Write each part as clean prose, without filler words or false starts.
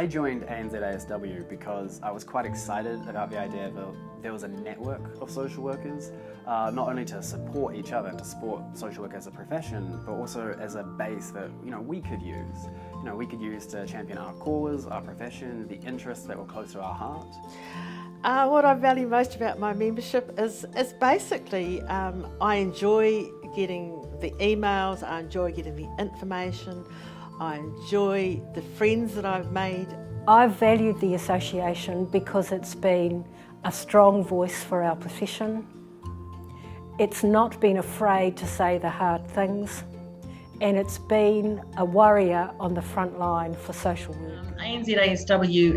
I joined ANZASW because I was quite excited about the idea that there was a network of social workers, not only to support each other and to support social work as a profession, but also as a base that we could use. We could use to champion our cause, our profession, the interests that were close to our heart. What I value most about my membership is basically I enjoy getting the emails, I enjoy getting the information, I enjoy the friends that I've made. I've valued the association because it's been a strong voice for our profession. It's not been afraid to say the hard things, and it's been a warrior on the front line for social work. ANZASW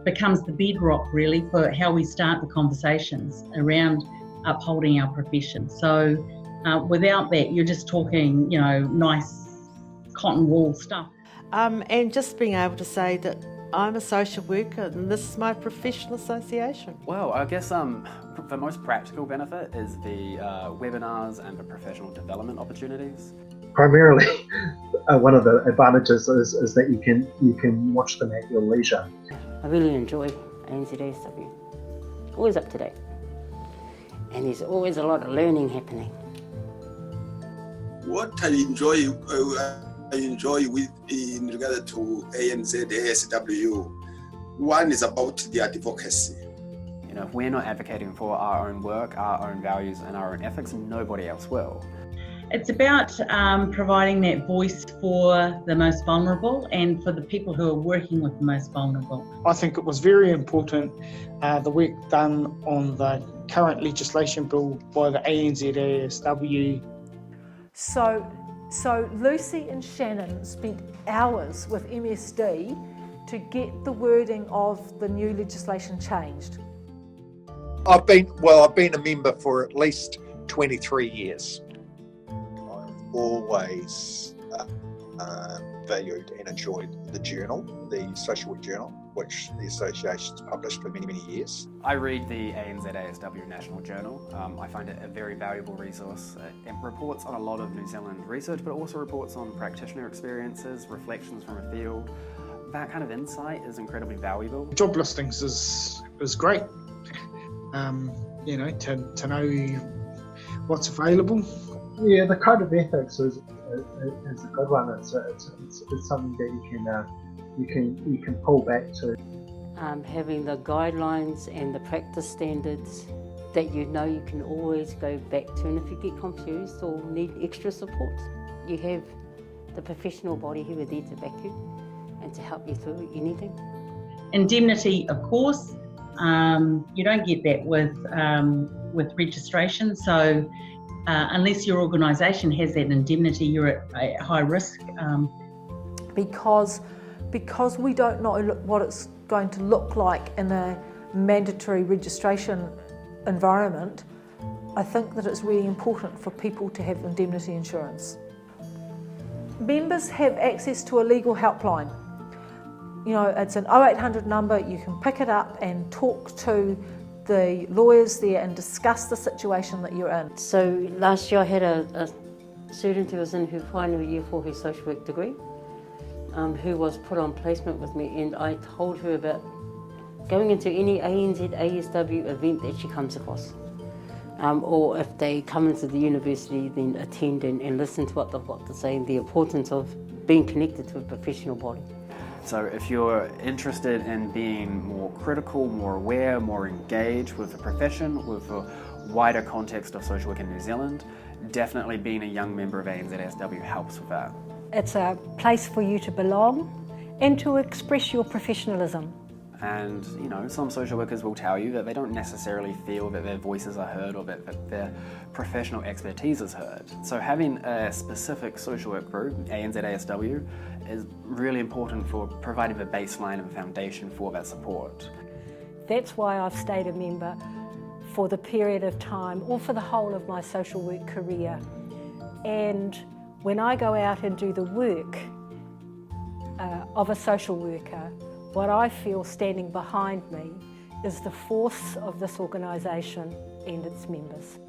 becomes the bedrock really for how we start the conversations around upholding our profession. So without that, you're just talking, nice cotton wool stuff. And just being able to say that I'm a social worker and this is my professional association. Well, I guess the most practical benefit is the webinars and the professional development opportunities. Primarily, one of the advantages is that you can watch them at your leisure. I really enjoy ANZASW. Always up to date. And there's always a lot of learning happening. What I enjoy with in regard to ANZASW, one is about the advocacy. If we're not advocating for our own work, our own values and our own ethics, nobody else will. It's about providing that voice for the most vulnerable and for the people who are working with the most vulnerable. I think it was very important, the work done on the current legislation bill by the ANZASW. So Lucy and Shannon spent hours with MSD to get the wording of the new legislation changed. I've been a member for at least 23 years. I've always valued and enjoyed the journal, the Social Work Journal, which the association's published for many, many years. I read the ANZASW National Journal. I find it a very valuable resource. It reports on a lot of New Zealand research, but also reports on practitioner experiences, reflections from a field. That kind of insight is incredibly valuable. Job listings is great, to know what's available. Yeah, the code of ethics is a good one. It's something that you can pull back to. Having the guidelines and the practice standards that you can always go back to, and if you get confused or need extra support, you have the professional body who are there to back you and to help you through anything. Indemnity, of course, you don't get that with registration, so unless your organisation has that indemnity, you're at high risk. Because we don't know what it's going to look like in a mandatory registration environment, I think that it's really important for people to have indemnity insurance. Members have access to a legal helpline. It's an 0800 number, you can pick it up and talk to the lawyers there and discuss the situation that you're in. So last year I had a student who was in her final year for her social work degree, who was put on placement with me, and I told her about going into any ANZASW event that she comes across. Or if they come into the university, then attend and listen to what they've got to say, and the importance of being connected to a professional body. So if you're interested in being more critical, more aware, more engaged with the profession, with the wider context of social work in New Zealand, definitely being a young member of ANZASW helps with that. It's a place for you to belong and to express your professionalism. And some social workers will tell you that they don't necessarily feel that their voices are heard or that their professional expertise is heard. So having a specific social work group, ANZASW, is really important for providing the baseline and foundation for that support. That's why I've stayed a member for the period of time, or for the whole of my social work career. And when I go out and do the work of a social worker, what I feel standing behind me is the force of this organisation and its members.